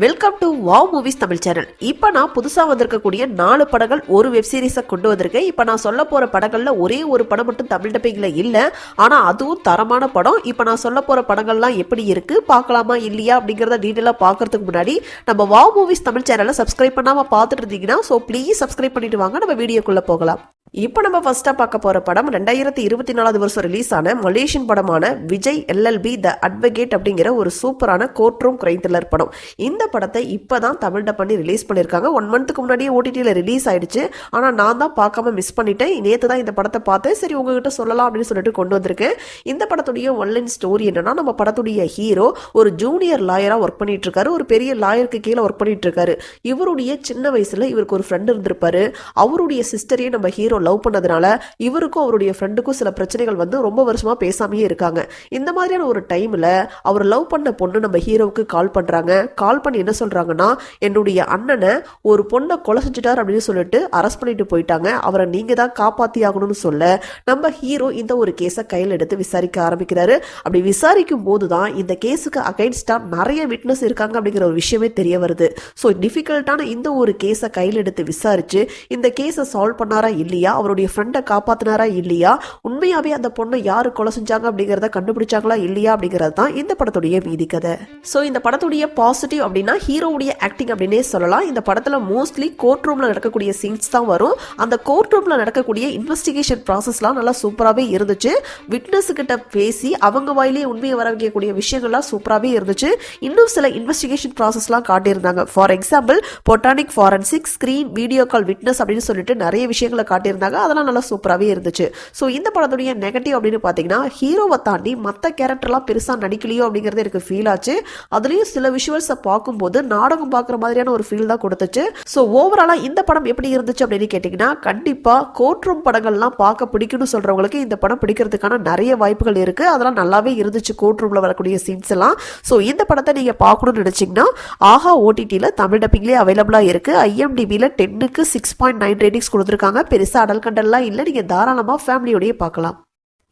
Welcome to wow movies Tamil channel. இப்போ நான் புதுசா வந்திருக்கக்கூடிய 4 படங்கள் ஒரு வெப் சீரிஸை கொண்டு வந்திருக்கேன். இப்போ நான் சொல்ல போற படங்கள்ல ஒரே ஒரு படம் மட்டும் தமிழ் டப்பிங்ல இல்ல, ஆனா அதுவும் தரமான படம். இப்போ நான் சொல்ல போற படங்கள்லாம் எப்படி இருக்கு, பார்க்கலாமா இல்லையா அப்படிங்கறத டீடைலா பார்க்கறதுக்கு முன்னாடி நம்ம வாவ் மூவிஸ் தமிழ் சேனலை சப்ஸ்கிரைப் பண்ணாம பார்த்துட்டு இருந்தீங்கன்னா ப்ளீஸ் சப்ஸ்கிரைப் பண்ணிட்டு வாங்க, நம்ம வீடியோக்குள்ள போகலாம். இப்போ நம்ம ஃபர்ஸ்டா பார்க்க போற படம் 2024 வருஷம் ரிலீஸ் ஆன மலேசியன் படமான விஜய் LLB த அட்வொகேட் அப்படிங்கிற ஒரு சூப்பரான கோர்ட் ரூம் கிரைம் த்ரில்லர் படம். இந்த படத்தை இப்பதான் தமிழ் டப் பண்ணி ரிலீஸ் பண்ணிருக்காங்க. 1 மந்த்துக்கு முன்னாடியே OTTல ரிலீஸ் ஆயிடுச்சு. ஆனா நான் தான் பார்க்காம மிஸ் பண்ணிட்டேன். நேத்து தான் இந்த படத்தை பார்த்தேன். சரி உங்ககிட்ட சொல்லலாம் அப்படின்னு சொல்லிட்டு கொண்டு வந்திருக்கேன். இந்த படத்துடைய ஒன்லைன் ஸ்டோரி என்னன்னா, நம்ம படத்துடைய ஹீரோ ஒரு ஜூனியர் லாயரா ஒர்க் பண்ணிட்டு இருக்காரு. ஒரு பெரிய லாயருக்கு கீழே ஒர்க் பண்ணிட்டு இருக்காரு. இவருடைய சின்ன வயசுல இவருக்கு ஒரு ஃப்ரெண்ட் இருந்திருப்பாரு. அவருடைய சிஸ்டரையும் நம்ம ஹீரோ லவ் பண்ணதுனால இவருக்கும் அவருடைய ஃப்ரெண்டுக்கும் சில பிரச்சனைகள் வந்து ரொம்ப வருஷமா பேசாமையே இருக்காங்க. இந்த மாதிரியான ஒரு டைம்ல அவர் லவ் பண்ண பொண்ணு நம்ம ஹீரோவுக்கு கால் பண்றாங்க. கால் பண்ணி என்ன சொல்றாங்கன்னா, என்னுடைய அண்ணனை ஒரு பொண்ணை கொலை செஞ்சுட்டார் அப்படின்னு சொல்லிட்டு அரெஸ்ட் பண்ணிட்டு போயிட்டாங்க, அவரை நீங்க தான் காப்பாத்தி ஆகணும்னு சொல்ல நம்ம ஹீரோ இந்த ஒரு கேஸை கையில் எடுத்து விசாரிக்க ஆரம்பிக்கிறாரு. அப்படி விசாரிக்கும் போதுதான் இந்த கேஸுக்கு அகைன்ஸ்டா நிறைய விட்னஸ் இருக்காங்க அப்படிங்கிற ஒரு விஷயமே தெரிய வருது. ஸோ டிஃபிகல்ட்டான இந்த ஒரு கேஸை கையில் எடுத்து விசாரிச்சு இந்த கேஸை சால்வ் பண்ணாரா இல்லையா, அவருடைய ஃப்ரெண்டை காப்பாத்தினாரா இல்லையா, உண்மையாவே அந்த பொண்ணை யாரு கொலை செஞ்சாங்க அப்படிங்கறத கண்டுபிடிச்சாங்களா இல்லையா அப்படிங்கிறது தான் இந்த படத்துடைய மீதி கதை. சோ இந்த படத்துடைய பாசிட்டிவ் அப்படின்னா ஹீரோவுடைய ஆக்டிங் அப்படின்னே சொல்லலாம். இந்த படத்துல மோஸ்ட்லி கோர்ட் ரூம்ல நடக்கக்கூடிய சீன்ஸ் தான் வரும். அந்த கோர்ட் ரூம்ல நடக்கக்கூடிய இன்வெஸ்டிகேஷன் ப்ராசஸ்லாம் நல்லா சூப்பராகவே இருந்துச்சு. விட்னஸ் கிட்ட பேசி அவங்க வாயிலேயே உண்மையை வர வைக்கக்கூடிய விஷயங்கள்லாம் சூப்பராகவே இருந்துச்சு. இன்னும் சில இன்வெஸ்டிகேஷன் ப்ராசஸ்லாம் காட்டியிருந்தாங்க. For example botanic forensic, screen, video call witness அப்படின்னு சொல்லிட்டு நிறைய விஷயங்களை காட்டியிருந்தாங்க. அதெல்லாம் நல்லா சூப்பராகவே இருந்துச்சு. ஸோ இந்த படத்துடைய நெகட்டிவ் அப்படின்னு பார்த்தீங்கன்னா, ஹீரோவை தாண்டி மற்ற கேரக்டர்லாம் பெருசாக நடிக்கலையோ அப்படிங்கிறது எனக்கு ஃபீல் ஆச்சு. அதுலேயும் சில விஷுவல்ஸை பார்க்கும்போது நாடகம் பார்க்குற மாதிரியான ஒரு ஃபீல் தான் கொடுத்துச்சு. ஸோ ஓவராலாக இந்த படம் எப்படி இருந்துச்சு அப்படின்னு கேட்டிங்கன்னா, கண்டிப்பாக கோர்ட் ரூம் படங்கள்லாம் பார்க்க பிடிக்கும்னு சொல்கிறவங்களுக்கு இந்த படம் பிடிக்கிறதுக்கான நிறைய வாய்ப்புகள் இருக்குது. அதெல்லாம் நல்லாவே இருந்துச்சு கோர்ட் ரூமில் வரக்கூடிய சீன்ஸ் எல்லாம். ஸோ இந்த படத்தை நீங்கள் பார்க்கணும்னு நினச்சிங்கன்னா ஆஹா OTTல தமிழ் டப்பிங்லேயே அவைலபிளாக இருக்குது. IMDbல 10க்கு 6.9 ரேட்டிங்ஸ் கொடுத்துருக்காங்க. பெருசாக அடல் கண்டெல்லாம் இல்லை, நீங்கள் தாராளமாக ஃபேமிலியோடய பார்க்கலாம்.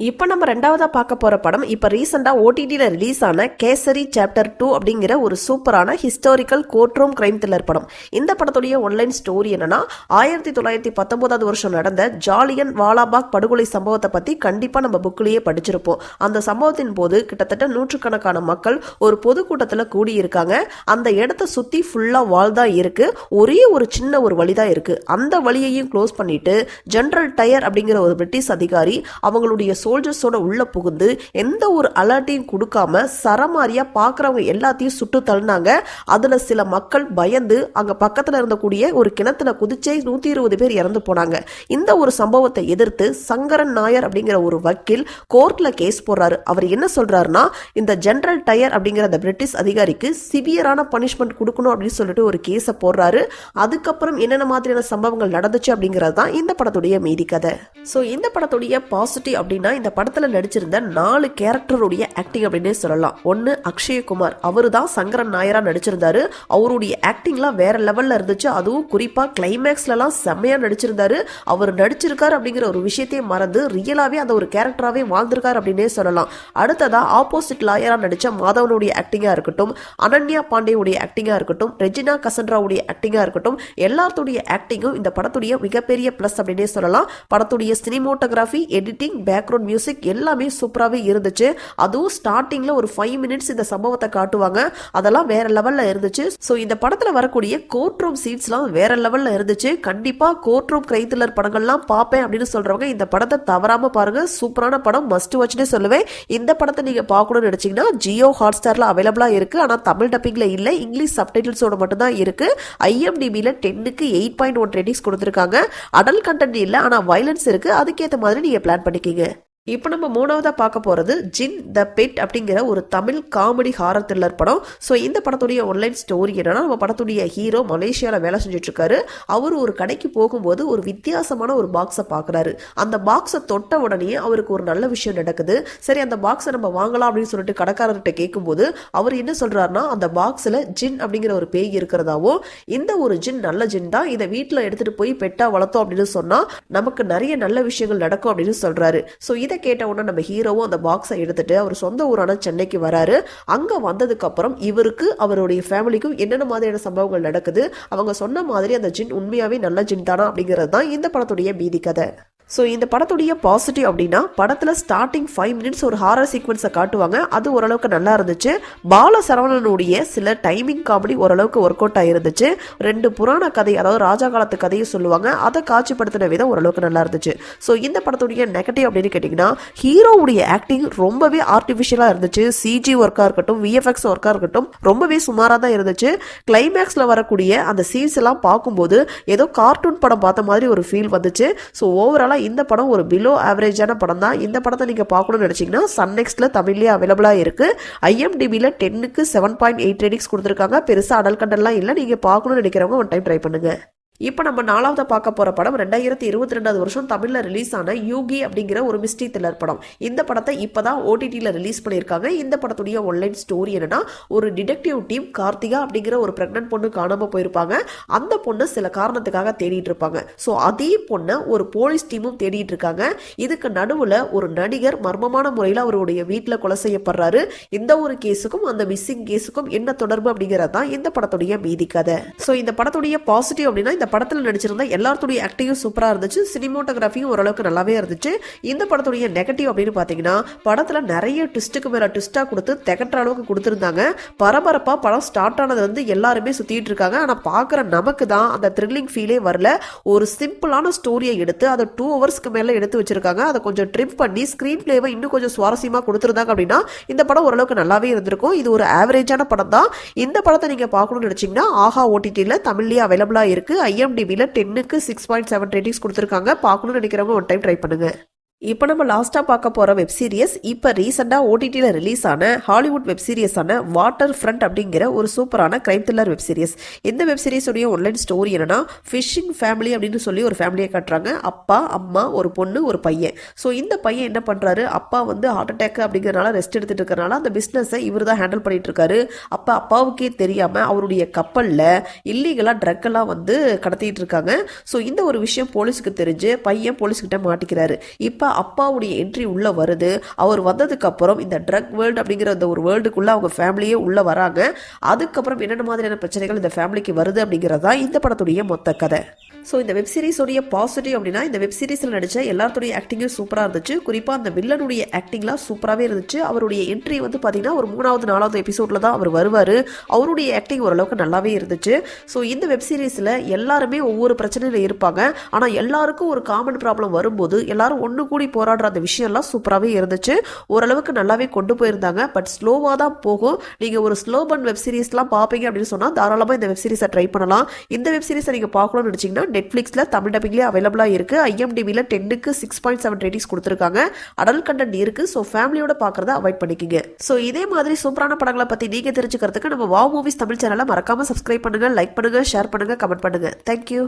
இப்போ நம்ம ரெண்டாவதா பார்க்க போற படம் இப்போ ரீசெண்டா OTTல ரிலீஸ் ஆன கேசரி சாப்டர் 2 அப்படிங்கிற ஒரு சூப்பரான historical court room crime thriller படம். இந்த படத்துடைய ஒன்லைன் ஸ்டோரி என்னன்னா, 1919 வருஷம் நடந்த ஜாலியன் வாலாபாக் படுகொலை சம்பவத்தை பத்தி கண்டிப்பா நம்ம புக்லயே படிச்சிருப்போம். அந்த சம்பவத்தின் போது கிட்டத்தட்ட நூற்றுக்கணக்கான மக்கள் ஒரு பொதுக்கூட்டத்துல கூடியிருக்காங்க. அந்த இடத்தை சுத்தி ஃபுல்லா வால் தான் இருக்கு. ஒரே ஒரு சின்ன ஒரு வழிதான் இருக்கு. அந்த வழியையும் க்ளோஸ் பண்ணிட்டு ஜெனரல் டயர் அப்படிங்கிற ஒரு பிரிட்டிஷ் அதிகாரி அவங்களுடைய சோல்ஜர்ஸோட உள்ள புகுந்து எந்த ஒரு அலர்ட்டையும் கொடுக்காம சரமாரியா பாக்குறவங்க எல்லாத்தையும் சுட்டு தள்ளினாங்க. அதுல சில மக்கள் பயந்து அங்க பக்கத்துல இருந்தக்கூடிய ஒரு கிணத்துல குதிச்சே 120 பேர் இறந்து போனாங்க. இந்த ஒரு சம்பவத்தை எதிர்த்து சங்கரன் நாயர் அப்படிங்கிற ஒரு வக்கீல் கோர்ட்ல கேஸ் போடுறாரு. அவர் என்ன சொல்றாருன்னா, இந்த ஜெனரல் டயர் அப்படிங்கிற அந்த பிரிட்டிஷ் அதிகாரிக்கு சிவியரான பனிஷ்மெண்ட் கொடுக்கணும் அப்படின்னு சொல்லிட்டு ஒரு கேஸை போடுறாரு. அதுக்கப்புறம் என்னென்ன மாதிரியான சம்பவங்கள் நடந்துச்சு அப்படிங்கிறது தான் இந்த படத்துடைய மீதி கதை. சோ இந்த படத்துடைய பாசிட்டிவ் அப்படின்னா, இந்த படத்துல நடிச்சிருந்த 4 கேரக்டருடைய ஆக்டிங் அப்படின்னே சொல்லலாம். ஒன்னு அக்ஷயகுமார், அவரு தான் சங்கரன் நாயரா நடிச்சிருந்தாரு. அவருடைய ஆக்டிங்லாம் வேற லெவல்ல இருந்துச்சு. அதுவும் குறிப்பா கிளைமேக்ஸ்லாம் செம்மையா நடிச்சிருந்தாரு. அவர் நடிச்சிருக்காரு அப்படிங்கிற ஒரு விஷயத்தையே மறந்து ரியலாவே அந்த ஒரு கேரக்டராவே வாழ்ந்திருக்காரு அப்படின்னே சொல்லலாம். அடுத்ததா ஆப்போசிட் லாயரா நடிச்ச மாதவனுடைய ஆக்டிங்கா இருக்கட்டும், அனன்யா பாண்டேவுடைய ஆக்டிங்கா இருக்கட்டும், ரெஜினா கசன்ட்ராவுடைய ஆக்டிங்கா இருக்கட்டும், எல்லாத்துடைய ஆக்டிங்கும் இந்த படத்துடைய மிகப்பெரிய பிளஸ் அப்படின்னே சொல்லலாம். படத்துடைய சினிமோட்டோகிராஃபி, எடிட்டிங், பேக்ரவுண்ட் மியூசிக் எல்லாமே சூப்பராகவே இருந்துச்சு. அதுவும் ஸ்டார்டிங்ல ஒரு 5 மினிட்ஸ் இந்த சம்பவத்தை காட்டுவாங்க. அதெல்லாம் வேற லெவல்ல இருந்துச்சு. ஸோ இந்த படத்துல வரக்கூடிய கோர்ட் ரூம் சீட்ஸ்லாம் வேற லெவல்ல இருந்துச்சு. கண்டிப்பா கோர்ட் ரூம் கிரைம் த்ரில்லர் படங்கள்லாம் பார்ப்பேன் அப்படின்னு சொல்றவங்க இந்த படத்தை தவறாம பாருங்க. சூப்பரான படம், மஸ்ட் வாட்ச்னே சொல்லுவேன். இந்த படத்தை நீங்க பார்க்கணும்னு நினைச்சீங்கன்னா ஜியோ ஹாட்ஸ்டார்ல அவைலபிளா இருக்கு. ஆனா தமிழ் டப்பிங்ல இல்ல, இங்கிலீஷ் சப்டைட்டில்ஸோட மட்டும் தான் இருக்கு. IMDbல 10க்கு 8.1 ரேட்டிங்ஸ் கொடுத்துருக்காங்க. அடல் கண்டென்ட் இல்ல, ஆனா வயலன்ஸ் இருக்கு. அதுக்கேற்ற மாதிரி நீங்க பிளான் பண்ணிக்கீங்க. இப்போ நம்ம மூணாவதா பார்க்க போறது ஜின் த பெட் அப்படிங்கிற ஒரு தமிழ் காமெடி ஹாரர் த்ரில்லர் படம். ஸோ இந்த படத்துடைய ஒன்லைன் ஸ்டோரி என்னன்னா, நம்ம படத்துடைய ஹீரோ மலேசியாவில் வேலை செஞ்சுட்டு இருக்காரு. அவர் ஒரு கடைக்கு போகும்போது ஒரு வித்தியாசமான ஒரு பாக்ஸை பார்க்குறாரு. அந்த பாக்ஸை தொட்ட உடனே அவருக்கு ஒரு நல்ல விஷயம் நடக்குது. சரி அந்த பாக்ஸை நம்ம வாங்கலாம் அப்படின்னு சொல்லிட்டு கடைக்காரர்கிட்ட கேட்கும்போது அவர் என்ன சொல்றாருன்னா, அந்த பாக்ஸில் ஜின் அப்படிங்கிற ஒரு பேய் இருக்கிறதாவோ, இந்த ஒரு ஜின் நல்ல ஜின் தான், இதை வீட்டில் எடுத்துட்டு போய் பெட்டா வளர்த்தோம் அப்படின்னு சொன்னா நமக்கு நிறைய நல்ல விஷயங்கள் நடக்கும் அப்படின்னு சொல்றாரு. ஸோ இதை இதை கேட்ட உடனே நம்ம ஹீரோவும் அந்த பாக்ஸை எடுத்துட்டு அவர் சொந்த ஊரான சென்னைக்கு வராரு. அங்க வந்ததுக்கு அப்புறம் இவருக்கு அவருடைய ஃபேமிலிக்கும் என்னென்ன மாதிரியான சம்பவங்கள் நடக்குது, அவங்க சொன்ன மாதிரி அந்த ஜின் உண்மையாவே நல்ல ஜின் தானா அப்படிங்கிறது தான் இந்த படத்துடைய மீதி கதை. ஸோ இந்த படத்துடைய பாசிட்டிவ் அப்படின்னா படத்தில் ஸ்டார்டிங் 5 மினிட்ஸ் ஒரு ஹாரர் சீக்வன்ஸை காட்டுவாங்க. அது ஓரளவுக்கு நல்லா இருந்துச்சு. பாலசரவணனுடைய சில டைமிங் காமெடி ஓரளவுக்கு ஒர்க் அவுட் ஆகிருந்துச்சு. 2 புராண கதை, அதாவது ராஜா காலத்து கதையை சொல்லுவாங்க, அதை காட்சிப்படுத்தின விதம் ஓரளவுக்கு நல்லா இருந்துச்சு. ஸோ இந்த படத்துடைய நெகட்டிவ் அப்படின்னு கேட்டிங்கன்னா ஹீரோவுடைய ஆக்டிங் ரொம்பவே ஆர்டிஃபிஷியலாக இருந்துச்சு. சிஜி ஒர்க்காக இருக்கட்டும், விஎஃப்எக்ஸ் ஒர்க்காக இருக்கட்டும், ரொம்பவே சுமாராக தான் இருந்துச்சு. கிளைமேக்ஸில் வரக்கூடிய அந்த சீன்ஸ் எல்லாம் பார்க்கும்போது ஏதோ கார்ட்டூன் படம் பார்த்த மாதிரி ஒரு ஃபீல் வந்துச்சு. ஸோ ஓவராலாக இந்த படம் ஒரு பிலோ ஆவரேஜான படம் தான். இந்த படத்தை நீங்க பார்க்கணும்னு நினைச்சீங்கன்னா சன் நெக்ஸ்ட்ல தமிழ்லயே அவைலபிளா இருக்கு. IMDbல 10க்கு 7.8 ரேட்டிங்ஸ் கொடுத்துருக்காங்க. பெருசா அடல் கண்டெல்லாம் இல்லை. நீங்க பார்க்கணும்னு நினைக்கிறவங்க ஒன் டைம் ட்ரை பண்ணுங்க. இப்போ நம்ம 4வது பார்க்க போற படம் 2022 வருஷம் தமிழ்ல ரிலீஸ் ஆன யூகி அப்படிங்கிற ஒரு மிஸ்ட்ரி த்ரில்லர் படம். இந்த படத்தை இப்பதான் OTTல ரிலீஸ் பண்ணியிருக்காங்க. இந்த படத்துடைய ஒன்லைன் ஸ்டோரி என்னன்னா, ஒரு டிடெக்டிவ் டீம் கார்த்திகா அப்படிங்கிற ஒரு பிரெக்னன்ட் பொண்ணு காணாம போயிருப்பாங்க. அந்த பொண்ணு சில காரணத்துக்காக தேடிட்டு இருப்பாங்க. ஸோ அதே பொண்ணை ஒரு போலீஸ் டீமும் தேடிட்டு இருக்காங்க. இதுக்கு நடுவுல ஒரு நடிகர் மர்மமான முறையில் அவருடைய வீட்டில் கொலை செய்யப்படுறாரு. இந்த ஒரு கேஸுக்கும் அந்த மிஸ்ஸிங் கேஸுக்கும் என்ன தொடர்பு அப்படிங்கிறது தான் இந்த படத்துடைய மீதி கதை. ஸோ இந்த படத்துடைய பாசிட்டிவ் அப்படின்னா இந்த படத்தில் நடிச்சிருந்த எல்லாத்துடைய ஆக்டிங்கும் சூப்பராக இருந்துச்சு. சினிமோட்டோகிராஃபியும் ஓரளவுக்கு நல்லாவே இருந்துச்சு. இந்த படத்துடைய நெகட்டிவ் அப்படின்னு பார்த்தீங்கன்னா படத்தில் நிறைய ட்விஸ்ட்டுக்கு மேலே ட்விஸ்ட்டாக கொடுத்து திகட்டுற அளவுக்கு கொடுத்துருந்தாங்க. பரபரப்பாக படம் ஸ்டார்ட் ஆனது எல்லாருமே சுற்றிட்டு இருக்காங்க. ஆனால் பார்க்குற நமக்கு தான் அந்த த்ரில்லிங் ஃபீலே வரல. ஒரு சிம்பிளான ஸ்டோரியை எடுத்து அதை 2 ஹவர்ஸ்க்கு மேலே எடுத்து வச்சிருக்காங்க. அதை கொஞ்சம் ட்ரிம் பண்ணி ஸ்க்ரீன் பிளேவை இன்னும் கொஞ்சம் சுவாரஸ்யமாக கொடுத்துருந்தாங்க அப்படின்னா இந்த படம் ஓரளவுக்கு நல்லாவே இருந்திருக்கும். இது ஒரு ஆவரேஜான படம் தான். இந்த படத்தை நீங்கள் பார்க்கணும்னு நினச்சிங்கன்னா ஆஹா OTTல தமிழ்லேயே அவைலபிளாக இருக்குது. IMDbல 10க்கு 6.7 ரேட்டிங்ஸ் கொடுத்துருக்காங்க. பார்க்கணும்னு நினைக்கிறவங்க ஒன் டைம் ட்ரை பண்ணுங்க. இப்போ நம்ம லாஸ்ட்டாக பார்க்க போகிற வெப் சீரிஸ் இப்போ ரீசெண்டாக OTTல ரிலீஸ் ஆன ஹாலிவுட் வெப் சீரிஸான வாட்டர் ஃப்ரண்ட் அப்படிங்கிற ஒரு சூப்பரான கிரைம் த்ரில்லர் வெப் சீரிஸ். இந்த வெப் சீரிஸுடைய ஒன்லைன் ஸ்டோரி என்னன்னா, ஃபிஷிங் ஃபேமிலி அப்படின்னு சொல்லி ஒரு ஃபேமிலியை காட்டுறாங்க. அப்பா, அம்மா, ஒரு பொண்ணு, ஒரு பையன். ஸோ இந்த பையன் என்ன பண்ணுறாரு, அப்பா வந்து ஹார்ட் அட்டாக் அப்படிங்கிறனால ரெஸ்ட் எடுத்துட்டு இருக்கிறனால அந்த பிஸ்னஸை இவர் தான் ஹேண்டில் பண்ணிட்டு இருக்காரு. அப்போ அப்பாவுக்கே தெரியாமல் அவருடைய கப்பலில் இல்லீகலாக ட்ரக் எல்லாம் வந்து கடத்திட்டு இருக்காங்க. ஸோ இந்த ஒரு விஷயம் போலீஸுக்கு தெரிஞ்சு பையன் போலீஸ்கிட்ட மாட்டிக்கிறாரு. இப்போ அப்பாவுடைய என்ட்ரி உள்ள வருது. அவர் வந்ததுக்கு அப்புறம் இந்த ட்ரக் வேர்ல்டு அப்படிங்கிற அந்த ஒரு வேர்ல்டுக்குள்ள அவங்க ஃபேமிலியே உள்ள வராங்க. அதுக்கப்புறம் என்னென்ன மாதிரியான பிரச்சனைகள் இந்த ஃபேமிலிக்கு வருது அப்படிங்கிறதா இந்த படத்துடைய மொத்த கதை. ஸோ இந்த வெப் சீரிஸோடைய பாசிட்டிவ் அப்படின்னா இந்த வெப் சீரிஸில் நடித்த எல்லாத்துடைய ஆக்டிங்கும் சூப்பராக இருந்துச்சு. குறிப்பாக அந்த வில்லனுடைய ஆக்டிங்லாம் சூப்பராகவே இருந்துச்சு. அவருடைய என்ட்ரி வந்து பார்த்தீங்கன்னா ஒரு 3வது 4வது எபிசோடில் தான் அவர் வருவார். அவருடைய ஆக்டிங் ஓரளவுக்கு நல்லாவே இருந்துச்சு. ஸோ இந்த வெப் சீரிஸில் எல்லாருமே ஒவ்வொரு பிரச்சனையில் இருப்பாங்க. ஆனால் எல்லாருக்கும் ஒரு காமன் ப்ராப்ளம் வரும்போது எல்லாரும் ஒன்று கூடி போராடுற அந்த விஷயம்லாம் சூப்பராகவே இருந்துச்சு. ஓரளவுக்கு நல்லாவே கொண்டு போயிருந்தாங்க. பட் ஸ்லோவாக தான் போகும். நீங்கள் ஒரு ஸ்லோ பர்ன் வெப் சீரிஸ்லாம் பார்ப்பீங்க அப்படின்னு சொன்னால் தாராளமாக இந்த வெப் சீரிஸை ட்ரை பண்ணலாம். இந்த வெப் சீரிஸை நீங்கள் பார்க்கணும்னு நினச்சிங்கன்னா நெட்ஃப்ளிக்ஸில் தமிழ் டப்பிங்லேயே அவைலபிளாக இருக்குது. IMDbல 10க்கு 6.7 ரேட்டிங்ஸ் கொடுத்துருக்காங்க. அடல் கண்டென்ட் இருக்குது. ஸோ ஃபேமிலியோட பார்க்குறத அவாய்ட் பண்ணிக்கோங்க. ஸோ இதே மாதிரி சூப்பரான படங்களை பற்றி நீங்கள் தெரிஞ்சுக்கிறதுக்கு நம்ம வாவ் மூவிஸ் தமிழ் சேனலை மறக்காமல் சப்ஸ்கிரைப் பண்ணுங்கள், லைக் பண்ணுங்கள், ஷேர் பண்ணுங்கள், கமெண்ட் பண்ணுங்கள். தேங்க்யூ.